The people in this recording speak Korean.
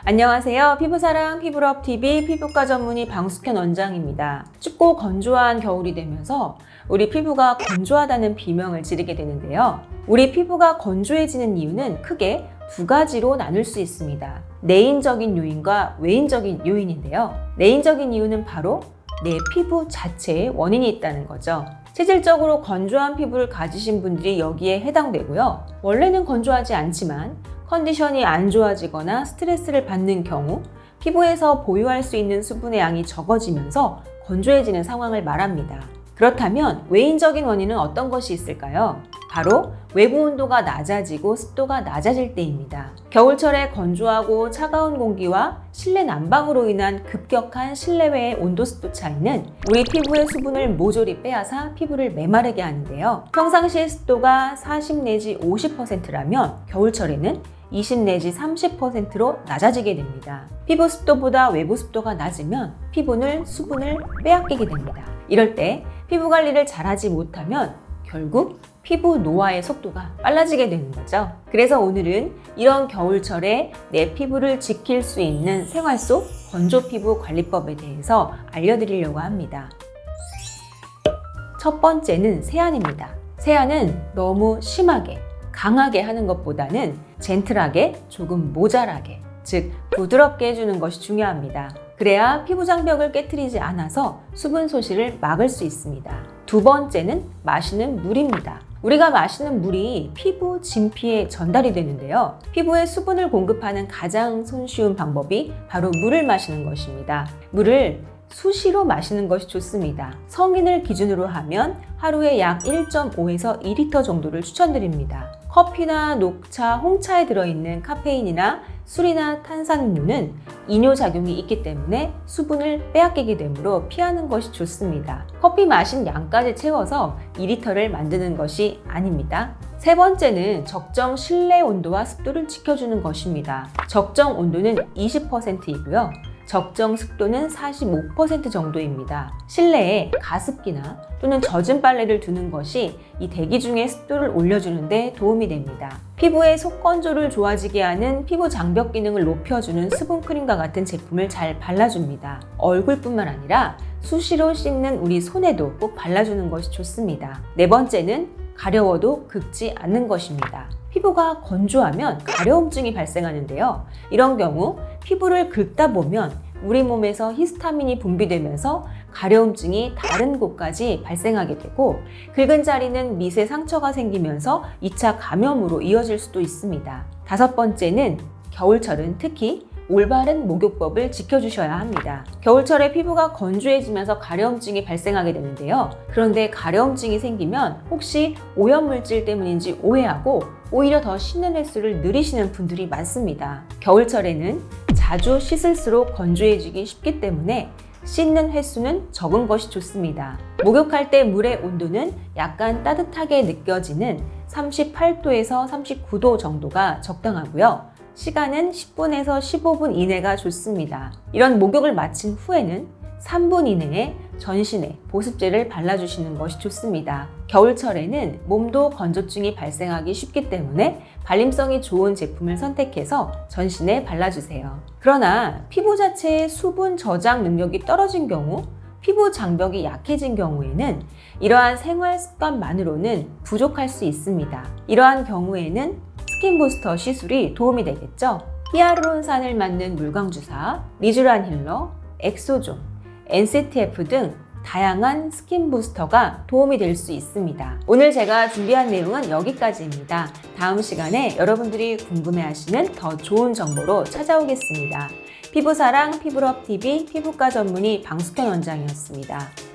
안녕하세요. 피부사랑 피부럽TV 피부과 전문의 방숙현 원장입니다. 춥고 건조한 겨울이 되면서 우리 피부가 건조하다는 비명을 지르게 되는데요. 우리 피부가 건조해지는 이유는 크게 두 가지로 나눌 수 있습니다. 내인적인 요인과 외인적인 요인인데요. 내인적인 이유는 바로 내 피부 자체에 원인이 있다는 거죠. 체질적으로 건조한 피부를 가지신 분들이 여기에 해당되고요. 원래는 건조하지 않지만 컨디션이 안 좋아지거나 스트레스를 받는 경우 피부에서 보유할 수 있는 수분의 양이 적어지면서 건조해지는 상황을 말합니다. 그렇다면 외인적인 원인은 어떤 것이 있을까요? 바로 외부 온도가 낮아지고 습도가 낮아질 때입니다. 겨울철에 건조하고 차가운 공기와 실내 난방으로 인한 급격한 실내외의 온도 습도 차이는 우리 피부의 수분을 모조리 빼앗아 피부를 메마르게 하는데요. 평상시의 습도가 40 내지 50%라면 겨울철에는 20 내지 30%로 낮아지게 됩니다. 피부 습도보다 외부 습도가 낮으면 피부는 수분을 빼앗기게 됩니다. 이럴 때 피부 관리를 잘하지 못하면 결국 피부 노화의 속도가 빨라지게 되는 거죠. 그래서 오늘은 이런 겨울철에 내 피부를 지킬 수 있는 생활 속 건조 피부 관리법에 대해서 알려드리려고 합니다. 첫 번째는 세안입니다. 세안은 너무 심하게, 강하게 하는 것보다는 젠틀하게, 조금 모자라게, 즉 부드럽게 해주는 것이 중요합니다. 그래야 피부 장벽을 깨트리지 않아서 수분 소실을 막을 수 있습니다. 두 번째는 마시는 물입니다. 우리가 마시는 물이 피부 진피에 전달이 되는데요. 피부에 수분을 공급하는 가장 손쉬운 방법이 바로 물을 마시는 것입니다. 물을 수시로 마시는 것이 좋습니다. 성인을 기준으로 하면 하루에 약 1.5에서 2리터 정도를 추천드립니다. 커피나 녹차, 홍차에 들어있는 카페인이나 술이나 탄산음료는 이뇨작용이 있기 때문에 수분을 빼앗기게 되므로 피하는 것이 좋습니다. 커피 마신 양까지 채워서 2리터를 만드는 것이 아닙니다. 세 번째는 적정 실내 온도와 습도를 지켜주는 것입니다. 적정 온도는 20%이고요. 적정 습도는 45% 정도입니다. 실내에 가습기나 또는 젖은 빨래를 두는 것이 이 대기 중에 습도를 올려주는 데 도움이 됩니다. 피부의 속건조를 좋아지게 하는 피부 장벽 기능을 높여주는 수분크림과 같은 제품을 잘 발라줍니다. 얼굴뿐만 아니라 수시로 씻는 우리 손에도 꼭 발라주는 것이 좋습니다. 네 번째는 가려워도 긁지 않는 것입니다. 피부가 건조하면 가려움증이 발생하는데요. 이런 경우 피부를 긁다 보면 우리 몸에서 히스타민이 분비되면서 가려움증이 다른 곳까지 발생하게 되고 긁은 자리는 미세 상처가 생기면서 2차 감염으로 이어질 수도 있습니다. 다섯 번째는 겨울철은 특히 올바른 목욕법을 지켜주셔야 합니다. 겨울철에 피부가 건조해지면서 가려움증이 발생하게 되는데요. 그런데 가려움증이 생기면 혹시 오염물질 때문인지 오해하고 오히려 더 씻는 횟수를 늘리시는 분들이 많습니다. 겨울철에는 자주 씻을수록 건조해지기 쉽기 때문에 씻는 횟수는 적은 것이 좋습니다. 목욕할 때 물의 온도는 약간 따뜻하게 느껴지는 38도에서 39도 정도가 적당하고요. 시간은 10분에서 15분 이내가 좋습니다. 이런 목욕을 마친 후에는 3분 이내에 전신에 보습제를 발라주시는 것이 좋습니다. 겨울철에는 몸도 건조증이 발생하기 쉽기 때문에 발림성이 좋은 제품을 선택해서 전신에 발라주세요. 그러나 피부 자체의 수분 저장 능력이 떨어진 경우, 피부 장벽이 약해진 경우에는 이러한 생활 습관만으로는 부족할 수 있습니다. 이러한 경우에는 스킨 부스터 시술이 도움이 되겠죠. 히아루론산을 맞는 물광주사, 리쥬란 힐러, 엑소존, NCTF 등 다양한 스킨 부스터가 도움이 될 수 있습니다. 오늘 제가 준비한 내용은 여기까지입니다. 다음 시간에 여러분들이 궁금해하시는 더 좋은 정보로 찾아오겠습니다. 피부사랑 피부럽TV 피부과 전문의 방숙현 원장이었습니다.